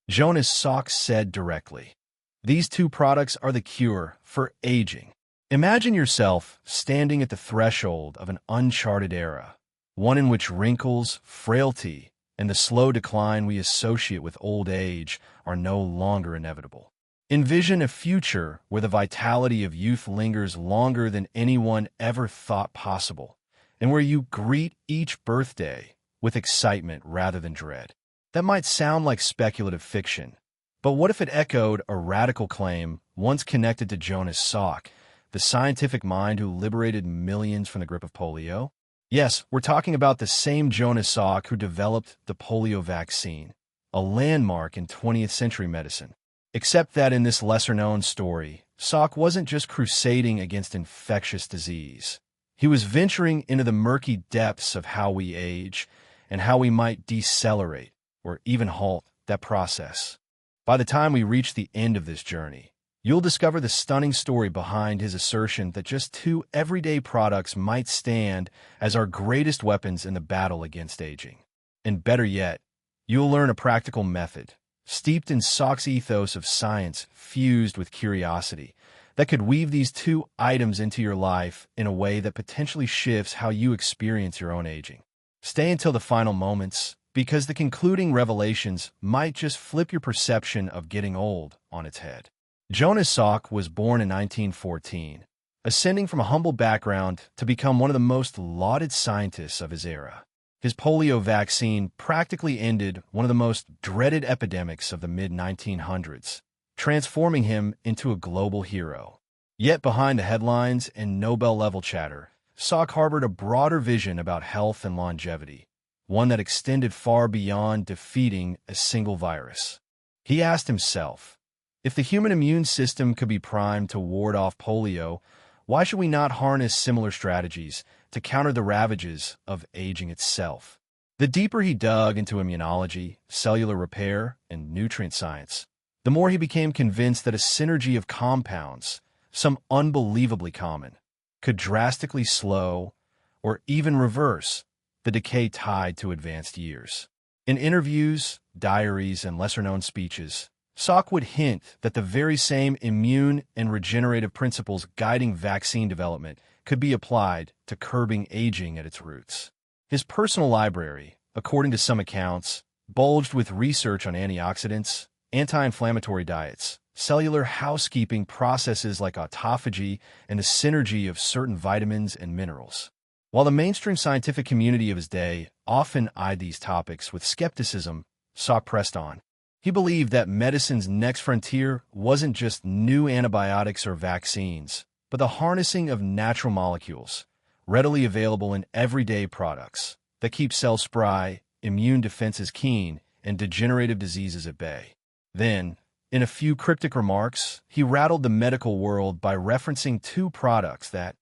Jonas Salk said directly. These two products are the cure for aging. Imagine yourself standing at the threshold of an uncharted era, one in which wrinkles, frailty, and the slow decline we associate with old age are no longer inevitable. Envision a future where the vitality of youth lingers longer than anyone ever thought possible, and where you greet each birthday with excitement rather than dread. That might sound like speculative fiction, but what if it echoed a radical claim once connected to Jonas Salk, the scientific mind who liberated millions from the grip of polio? Yes, we're talking about the same Jonas Salk who developed the polio vaccine, a landmark in 20th century medicine. Except that in this lesser-known story, Salk wasn't just crusading against infectious disease. He was venturing into the murky depths of how we age and how we might decelerate or even halt that process. By the time we reach the end of this journey, you'll discover the stunning story behind his assertion that just two everyday products might stand as our greatest weapons in the battle against aging. And better yet, you'll learn a practical method, steeped in Salk's ethos of science fused with curiosity, that could weave these two items into your life in a way that potentially shifts how you experience your own aging. Stay until the final moments, because the concluding revelations might just flip your perception of getting old on its head. Jonas Salk was born in 1914, ascending from a humble background to become one of the most lauded scientists of his era. His polio vaccine practically ended one of the most dreaded epidemics of the mid-1900s, transforming him into a global hero. Yet behind the headlines and Nobel-level chatter, Salk harbored a broader vision about health and longevity, one that extended far beyond defeating a single virus. He asked himself, if the human immune system could be primed to ward off polio, why should we not harness similar strategies to counter the ravages of aging itself? The deeper he dug into immunology, cellular repair, and nutrient science, the more he became convinced that a synergy of compounds, some unbelievably common, could drastically slow or even reverse the decay tied to advanced years. In interviews, diaries, and lesser-known speeches, Salk would hint that the very same immune and regenerative principles guiding vaccine development could be applied to curbing aging at its roots. His personal library, according to some accounts, bulged with research on antioxidants, anti-inflammatory diets, cellular housekeeping processes like autophagy, and the synergy of certain vitamins and minerals. While the mainstream scientific community of his day often eyed these topics with skepticism, Salk pressed on. He believed that medicine's next frontier wasn't just new antibiotics or vaccines, but the harnessing of natural molecules, readily available in everyday products, that keep cells spry, immune defenses keen, and degenerative diseases at bay. Then, in a few cryptic remarks, he rattled the medical world by referencing two products that,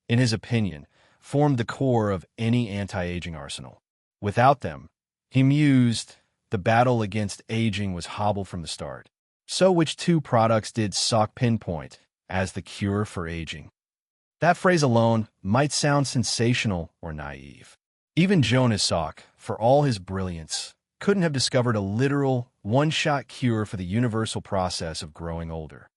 in his opinion, formed the core of any anti-aging arsenal. Without them, he mused, the battle against aging was hobbled from the start. So which two products did Salk pinpoint as the cure for aging? That phrase alone might sound sensational or naive. Even Jonas Salk, for all his brilliance, couldn't have discovered a literal, one-shot cure for the universal process of growing older.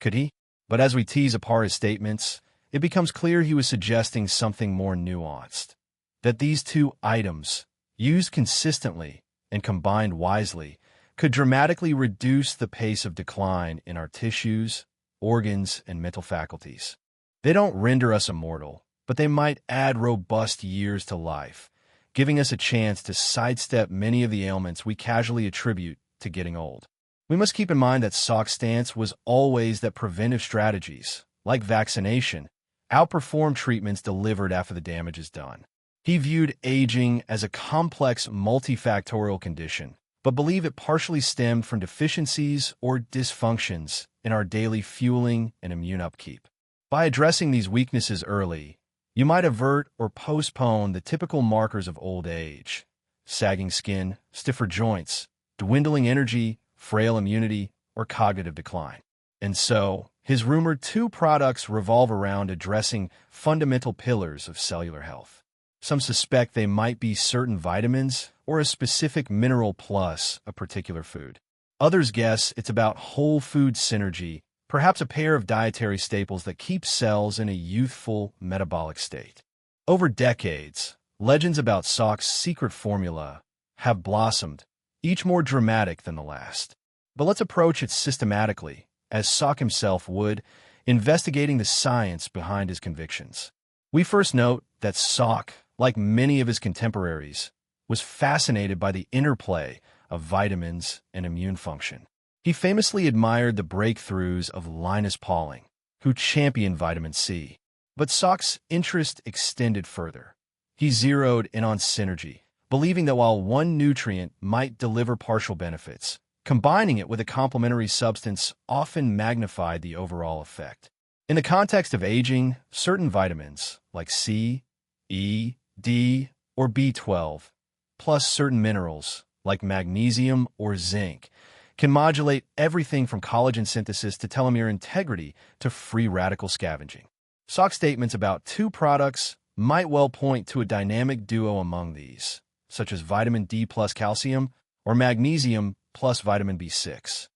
Could he? But as we tease apart his statements, it becomes clear he was suggesting something more nuanced. That these two items, used consistently and combined wisely, could dramatically reduce the pace of decline in our tissues, organs, and mental faculties. They don't render us immortal, but they might add robust years to life, giving us a chance to sidestep many of the ailments we casually attribute to getting old. We must keep in mind that Salk's stance was always that preventive strategies, like vaccination, outperform treatments delivered after the damage is done. He viewed aging as a complex multifactorial condition, but believed it partially stemmed from deficiencies or dysfunctions in our daily fueling and immune upkeep. By addressing these weaknesses early, you might avert or postpone the typical markers of old age: sagging skin, stiffer joints, dwindling energy, frail immunity, or cognitive decline. And so, his rumored two products revolve around addressing fundamental pillars of cellular health. Some suspect they might be certain vitamins or a specific mineral plus a particular food. Others guess it's about whole food synergy, perhaps a pair of dietary staples that keep cells in a youthful metabolic state. Over decades, legends about Salk's secret formula have blossomed, each more dramatic than the last. But let's approach it systematically, as Salk himself would, investigating the science behind his convictions. We first note that Salk, like many of his contemporaries, was fascinated by the interplay of vitamins and immune function. He famously admired the breakthroughs of Linus Pauling, who championed vitamin C. But Salk's interest extended further. He zeroed in on synergy, believing that while one nutrient might deliver partial benefits, combining it with a complementary substance often magnified the overall effect. In the context of aging, certain vitamins, like C, E, D, or B12, plus certain minerals, like magnesium or zinc, can modulate everything from collagen synthesis to telomere integrity to free radical scavenging. Salk's statements about two products might well point to a dynamic duo among these, such as vitamin D plus calcium or magnesium plus vitamin B6,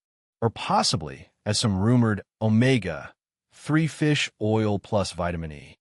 or possibly, as some rumored, omega-3 fish oil plus vitamin E.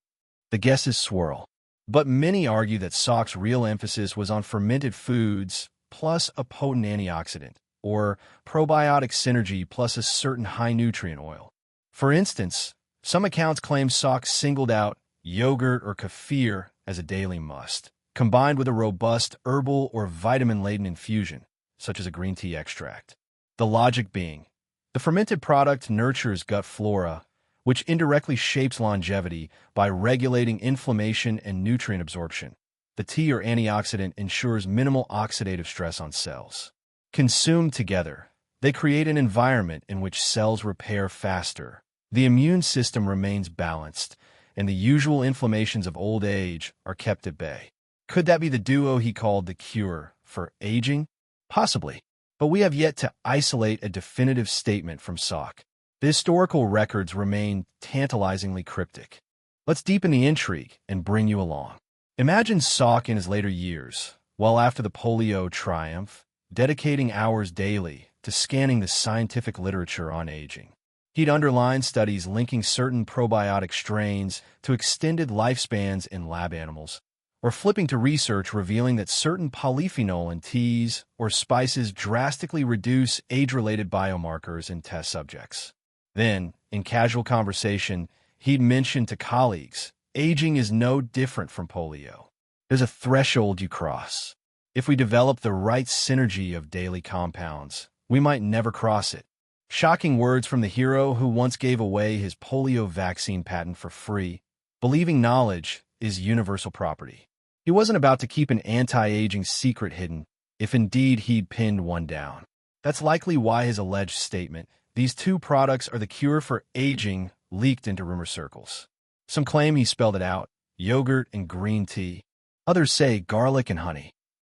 The guesses swirl, but many argue that Salk's real emphasis was on fermented foods plus a potent antioxidant, or probiotic synergy plus a certain high-nutrient oil. For instance, some accounts claim Salk singled out yogurt or kefir as a daily must, combined with a robust herbal or vitamin-laden infusion, such as a green tea extract. The logic being, the fermented product nurtures gut flora, which indirectly shapes longevity by regulating inflammation and nutrient absorption. The tea or antioxidant ensures minimal oxidative stress on cells. Consumed together, they create an environment in which cells repair faster, the immune system remains balanced, and the usual inflammations of old age are kept at bay. Could that be the duo he called the cure for aging? Possibly, but we have yet to isolate a definitive statement from Salk. The historical records remain tantalizingly cryptic. Let's deepen the intrigue and bring you along. Imagine Salk in his later years, well after the polio triumph, dedicating hours daily to scanning the scientific literature on aging. He'd underline studies linking certain probiotic strains to extended lifespans in lab animals, or flipping to research revealing that certain polyphenol in teas or spices drastically reduce age-related biomarkers in test subjects. Then, in casual conversation, he'd mention to colleagues, aging is no different from polio. There's a threshold you cross. If we develop the right synergy of daily compounds, we might never cross it. Shocking words from the hero who once gave away his polio vaccine patent for free, believing knowledge is universal property. He wasn't about to keep an anti-aging secret hidden, if indeed he'd pinned one down. That's likely why his alleged statement, "These two products are the cure for aging," leaked into rumor circles. Some claim he spelled it out, yogurt and green tea. Others say garlic and honey.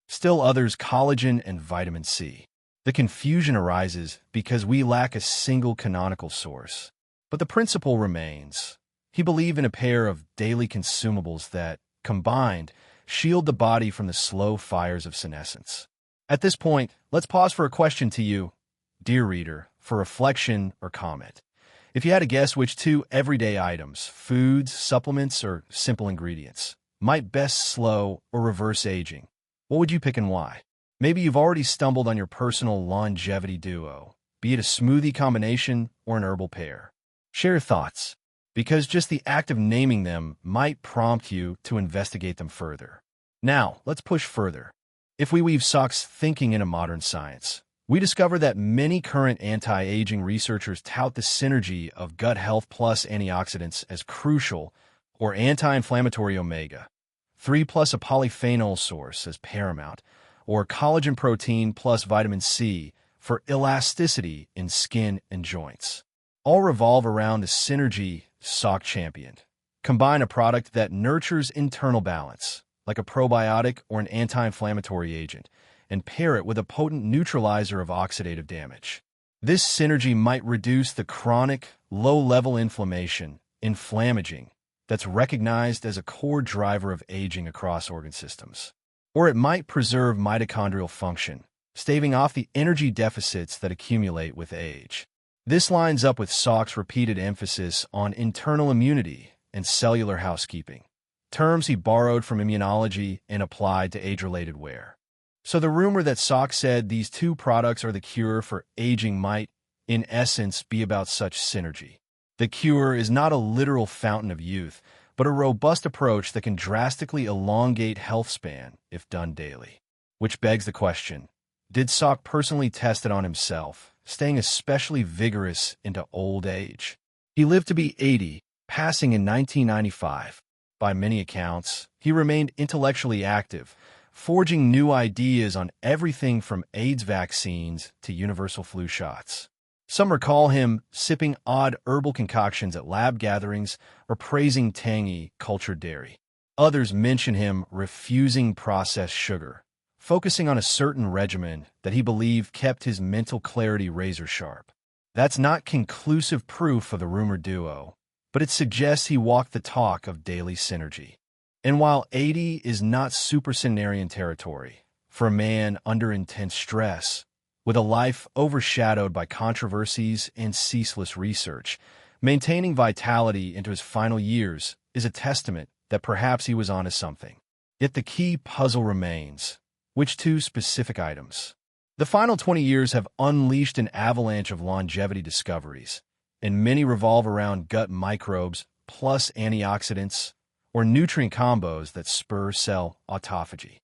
Still others collagen and vitamin C. The confusion arises because we lack a single canonical source. But the principle remains. He believed in a pair of daily consumables that, combined, shield the body from the slow fires of senescence. At this point, let's pause for a question to you, dear reader, for reflection or comment. If you had to guess which two everyday items, foods, supplements, or simple ingredients, might best slow or reverse aging, what would you pick and why? Maybe you've already stumbled on your personal longevity duo, be it a smoothie combination or an herbal pair. Share your thoughts, because just the act of naming them might prompt you to investigate them further. Now, let's push further. If we weave Salk's thinking into modern science, we discover that many current anti-aging researchers tout the synergy of gut health plus antioxidants as crucial, or anti-inflammatory omega-3 plus a polyphenol source as paramount, or collagen protein plus vitamin C for elasticity in skin and joints. All revolve around the synergy Salk championed. Combine a product that nurtures internal balance, like a probiotic or an anti-inflammatory agent, and pair it with a potent neutralizer of oxidative damage. This synergy might reduce the chronic, low-level inflammaging, that's recognized as a core driver of aging across organ systems. Or it might preserve mitochondrial function, staving off the energy deficits that accumulate with age. This lines up with Salk's repeated emphasis on internal immunity and cellular housekeeping, terms he borrowed from immunology and applied to age-related wear. So the rumor that Salk said these two products are the cure for aging might, in essence, be about such synergy. The cure is not a literal fountain of youth, but a robust approach that can drastically elongate health span if done daily. Which begs the question, did Salk personally test it on himself, staying especially vigorous into old age? He lived to be 80, passing in 1995. By many accounts, he remained intellectually active, forging new ideas on everything from AIDS vaccines to universal flu shots. Some recall him sipping odd herbal concoctions at lab gatherings or praising tangy, cultured dairy. Others mention him refusing processed sugar, focusing on a certain regimen that he believed kept his mental clarity razor-sharp. That's not conclusive proof of the rumored duo, but it suggests he walked the talk of daily synergy. And while 80 is not supercentenarian territory, for a man under intense stress, with a life overshadowed by controversies and ceaseless research, maintaining vitality into his final years is a testament that perhaps he was onto something. Yet the key puzzle remains. Which two specific items? The final 20 years have unleashed an avalanche of longevity discoveries, and many revolve around gut microbes plus antioxidants or nutrient combos that spur cell autophagy.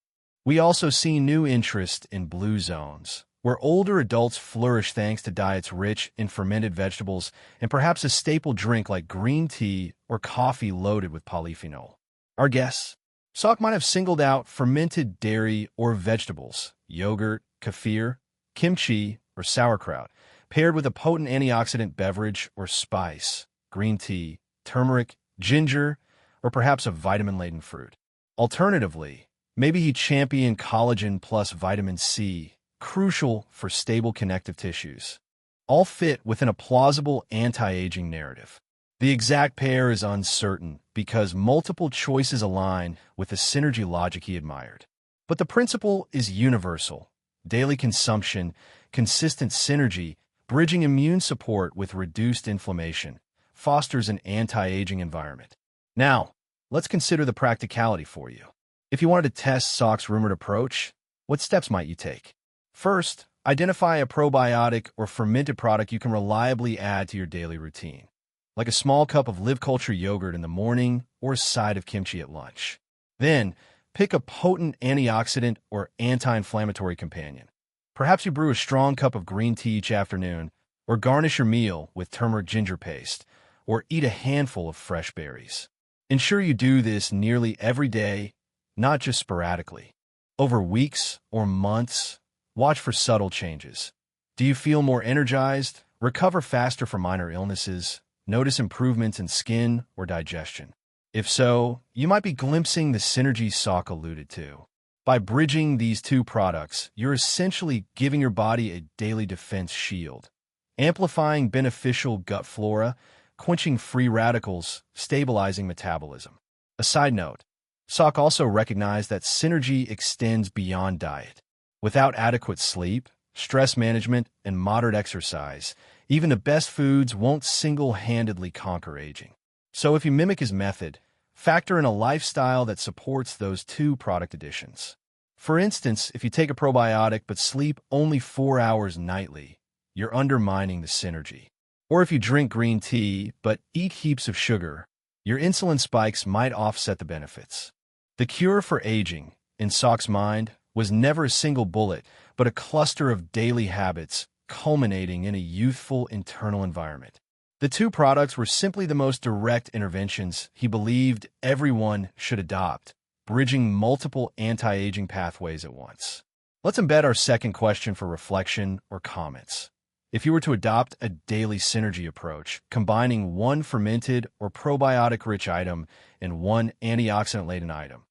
We also see new interest in blue zones, where older adults flourish thanks to diets rich in fermented vegetables and perhaps a staple drink like green tea or coffee loaded with polyphenol. Our guess? Salk might have singled out fermented dairy or vegetables, yogurt, kefir, kimchi, or sauerkraut, paired with a potent antioxidant beverage or spice, green tea, turmeric, ginger, or perhaps a vitamin-laden fruit. Alternatively, maybe he championed collagen plus vitamin C, crucial for stable connective tissues, all fit within a plausible anti-aging narrative. The exact pair is uncertain because multiple choices align with the synergy logic he admired. But the principle is universal. Daily consumption, consistent synergy, bridging immune support with reduced inflammation, fosters an anti-aging environment. Now, let's consider the practicality for you. If you wanted to test Salk's rumored approach, what steps might you take? First, identify a probiotic or fermented product you can reliably add to your daily routine, like a small cup of live culture yogurt in the morning or a side of kimchi at lunch. Then, pick a potent antioxidant or anti-inflammatory companion. Perhaps you brew a strong cup of green tea each afternoon, or garnish your meal with turmeric ginger paste, or eat a handful of fresh berries. Ensure you do this nearly every day, not just sporadically. Over weeks or months, watch for subtle changes. Do you feel more energized, recover faster from minor illnesses, notice improvements in skin or digestion? If so, you might be glimpsing the synergy Salk alluded to. By bridging these two products, you're essentially giving your body a daily defense shield, amplifying beneficial gut flora, quenching free radicals, stabilizing metabolism. A side note, Salk also recognized that synergy extends beyond diet. Without adequate sleep, stress management, and moderate exercise, even the best foods won't single-handedly conquer aging. So if you mimic his method, factor in a lifestyle that supports those two product additions. For instance, if you take a probiotic but sleep only 4 hours nightly, you're undermining the synergy. Or if you drink green tea but eat heaps of sugar, your insulin spikes might offset the benefits. The cure for aging, in Salk's mind, was never a single bullet, but a cluster of daily habits culminating in a youthful internal environment. The two products were simply the most direct interventions he believed everyone should adopt, bridging multiple anti-aging pathways at once. Let's embed our second question for reflection or comments. If you were to adopt a daily synergy approach, combining one fermented or probiotic-rich item and one antioxidant-laden item,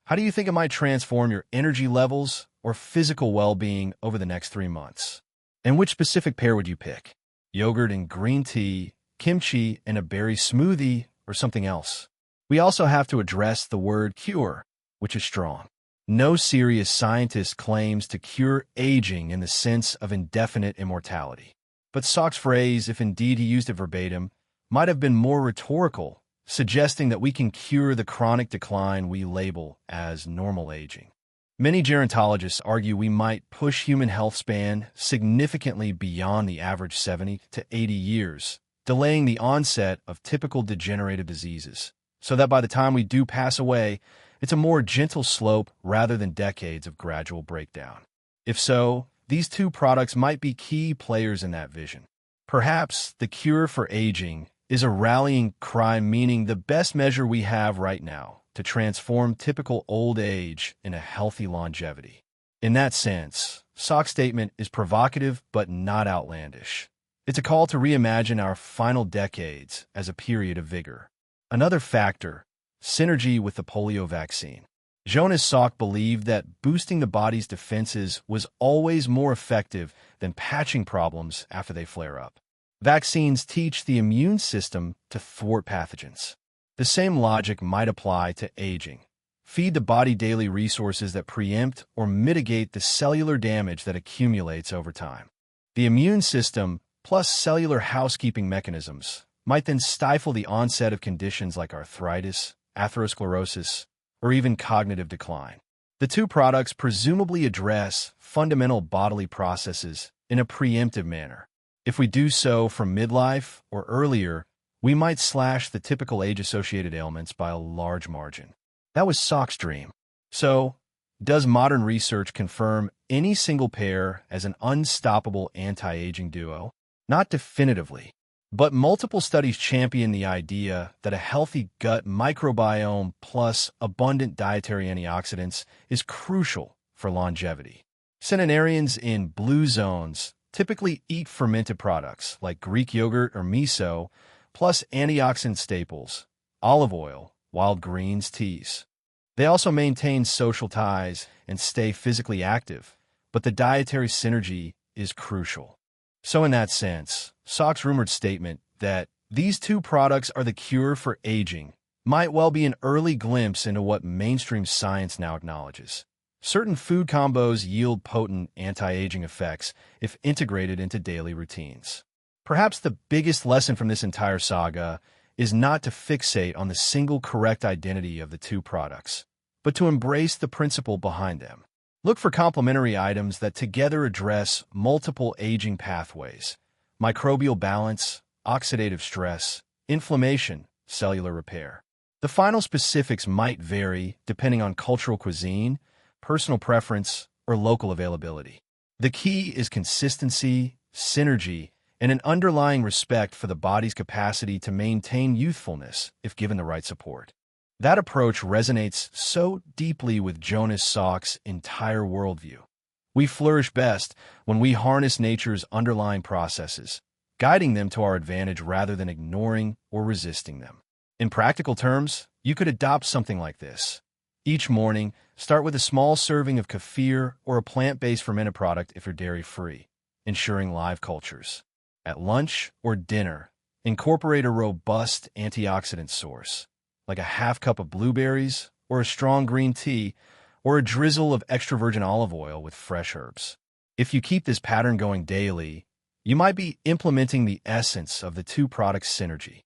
how do you think it might transform your energy levels or physical well-being over the next 3 months? And which specific pair would you pick? Yogurt and green tea, kimchi and a berry smoothie, or something else? We also have to address the word cure, which is strong. No serious scientist claims to cure aging in the sense of indefinite immortality. But Salk's phrase, if indeed he used it verbatim, might have been more rhetorical, suggesting that we can cure the chronic decline we label as normal aging. Many gerontologists argue we might push human health span significantly beyond the average 70 to 80 years, delaying the onset of typical degenerative diseases, so that by the time we do pass away, it's a more gentle slope rather than decades of gradual breakdown. If so, these two products might be key players in that vision. Perhaps the cure for aging is a rallying cry, meaning the best measure we have right now to transform typical old age in a healthy longevity. In that sense, Salk's statement is provocative but not outlandish. It's a call to reimagine our final decades as a period of vigor. Another factor, synergy with the polio vaccine. Jonas Salk believed that boosting the body's defenses was always more effective than patching problems after they flare up. Vaccines teach the immune system to thwart pathogens. The same logic might apply to aging. Feed the body daily resources that preempt or mitigate the cellular damage that accumulates over time. The immune system, plus cellular housekeeping mechanisms, might then stifle the onset of conditions like arthritis, atherosclerosis, or even cognitive decline. The two products presumably address fundamental bodily processes in a preemptive manner. If we do so from midlife or earlier, we might slash the typical age-associated ailments by a large margin. That was Salk's dream. So, does modern research confirm any single pair as an unstoppable anti-aging duo? Not definitively, but multiple studies champion the idea that a healthy gut microbiome plus abundant dietary antioxidants is crucial for longevity. Centenarians in blue zones typically eat fermented products like Greek yogurt or miso, plus antioxidant staples, olive oil, wild greens, teas. They also maintain social ties and stay physically active, but the dietary synergy is crucial. So in that sense, Salk's rumored statement that these two products are the cure for aging might well be an early glimpse into what mainstream science now acknowledges. Certain food combos yield potent anti-aging effects if integrated into daily routines. Perhaps the biggest lesson from this entire saga is not to fixate on the single correct identity of the two products, but to embrace the principle behind them. Look for complementary items that together address multiple aging pathways: microbial balance, oxidative stress, inflammation, cellular repair. The final specifics might vary depending on cultural cuisine, personal preference, or local availability. The key is consistency, synergy, and an underlying respect for the body's capacity to maintain youthfulness if given the right support. That approach resonates so deeply with Jonas Salk's entire worldview. We flourish best when we harness nature's underlying processes, guiding them to our advantage rather than ignoring or resisting them. In practical terms, you could adopt something like this. Each morning, start with a small serving of kefir or a plant-based fermented product if you're dairy-free, ensuring live cultures. At lunch or dinner, incorporate a robust antioxidant source, like a half cup of blueberries or a strong green tea or a drizzle of extra virgin olive oil with fresh herbs. If you keep this pattern going daily, you might be implementing the essence of the two products' synergy.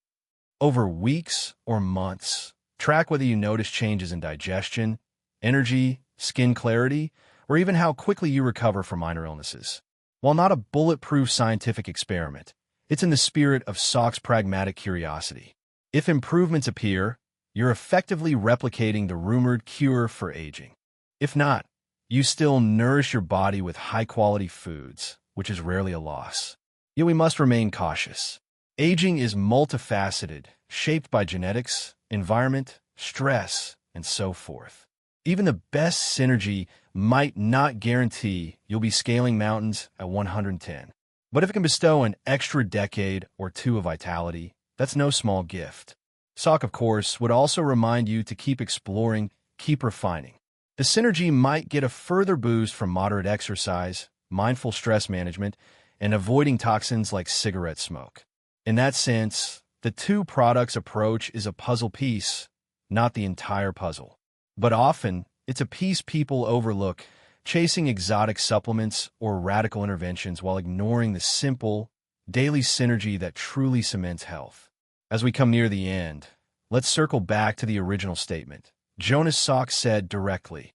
Over weeks or months, track whether you notice changes in digestion, energy, skin clarity, or even how quickly you recover from minor illnesses. While not a bulletproof scientific experiment, it's in the spirit of Salk's pragmatic curiosity. If improvements appear, you're effectively replicating the rumored cure for aging. If not, you still nourish your body with high-quality foods, which is rarely a loss. Yet we must remain cautious. Aging is multifaceted, shaped by genetics, environment, stress, and so forth. Even the best synergy might not guarantee you'll be scaling mountains at 110. But if it can bestow an extra decade or two of vitality, that's no small gift. Salk, of course, would also remind you to keep exploring, keep refining. The synergy might get a further boost from moderate exercise, mindful stress management, and avoiding toxins like cigarette smoke. In that sense, the two products approach is a puzzle piece, not the entire puzzle. But often, It's a piece people overlook, chasing exotic supplements or radical interventions while ignoring the simple, daily synergy that truly cements health. As we come near the end, let's circle back to the original statement. Jonas Salk said directly,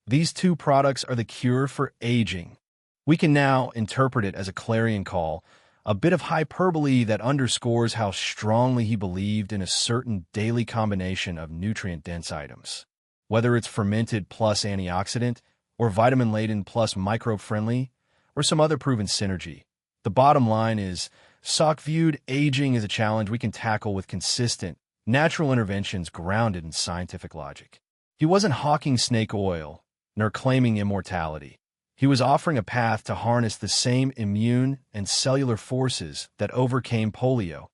"These two products are the cure for aging." We can now interpret it as a clarion call, a bit of hyperbole that underscores how strongly he believed in a certain daily combination of nutrient-dense items. Whether it's fermented plus antioxidant, or vitamin-laden plus microbe-friendly, or some other proven synergy, the bottom line is Salk viewed aging as a challenge we can tackle with consistent, natural interventions grounded in scientific logic. He wasn't hawking snake oil, nor claiming immortality. He was offering a path to harness the same immune and cellular forces that overcame polio,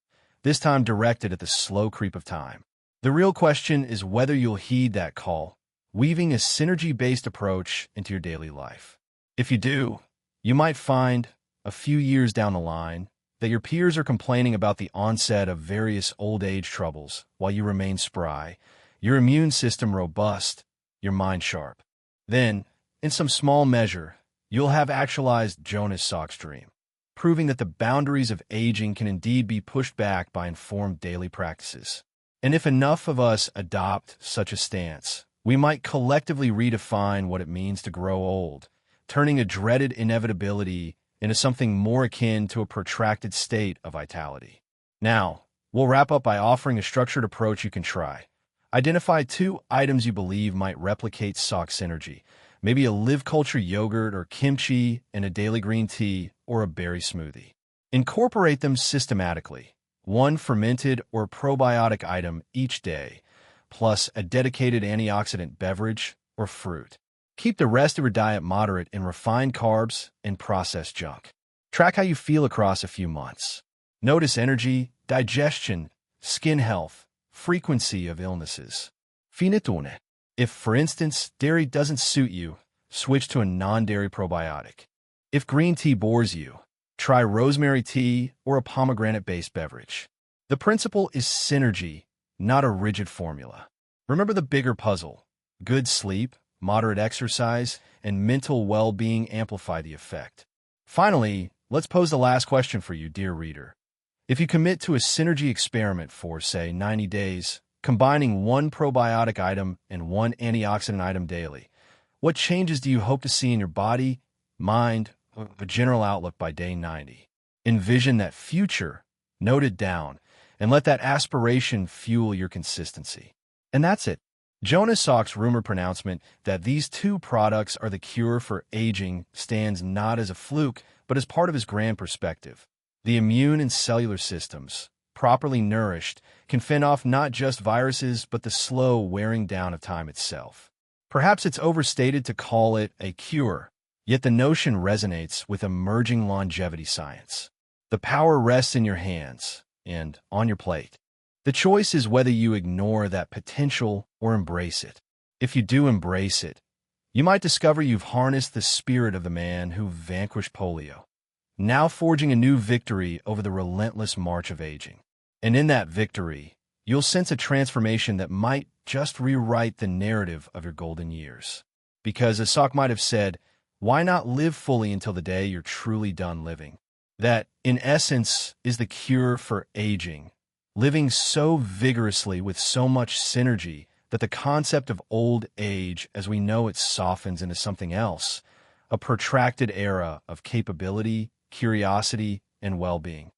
this time directed at the slow creep of time. The real question is whether you'll heed that call, weaving a synergy-based approach into your daily life. If you do, you might find, a few years down the line, that your peers are complaining about the onset of various old age troubles while you remain spry, your immune system robust, your mind sharp. Then, in some small measure, you'll have actualized Jonas Salk's dream, proving that the boundaries of aging can indeed be pushed back by informed daily practices. And if enough of us adopt such a stance, we might collectively redefine what it means to grow old, turning a dreaded inevitability into something more akin to a protracted state of vitality. Now, we'll wrap up by offering a structured approach you can try. Identify 2 items you believe might replicate Salk synergy, maybe a live culture yogurt or kimchi in a daily green tea or a berry smoothie. Incorporate them systematically, 1 fermented or probiotic item each day, plus a dedicated antioxidant beverage or fruit. Keep the rest of your diet moderate in refined carbs and processed junk. Track how you feel across a few months. Notice energy, digestion, skin health, frequency of illnesses. Finitone. If, for instance, dairy doesn't suit you, switch to a non-dairy probiotic. If green tea bores you, try rosemary tea or a pomegranate-based beverage. The principle is synergy, not a rigid formula. Remember the bigger puzzle. Good sleep, moderate exercise, and mental well-being amplify the effect. Finally, let's pose the last question for you, dear reader. If you commit to a synergy experiment for, say, 90 days, combining 1 probiotic item and 1 antioxidant item daily, what changes do you hope to see in your body, mind, or a general outlook by day 90? Envision that future, note it down, and let that aspiration fuel your consistency. And that's it. Jonas Salk's rumored pronouncement that these 2 products are the cure for aging stands not as a fluke, but as part of his grand perspective. The immune and cellular systems, properly nourished, can fend off not just viruses, but the slow wearing down of time itself. Perhaps it's overstated to call it a cure, yet the notion resonates with emerging longevity science. The power rests in your hands and on your plate. The choice is whether you ignore that potential or embrace it. If you do embrace it, you might discover you've harnessed the spirit of the man who vanquished polio, now forging a new victory over the relentless march of aging. And in that victory, you'll sense a transformation that might just rewrite the narrative of your golden years. Because, as Salk might have said, why not live fully until the day you're truly done living? That, in essence, is the cure for aging. Living so vigorously with so much synergy that the concept of old age as we know it softens into something else, a protracted era of capability, curiosity, and well-being.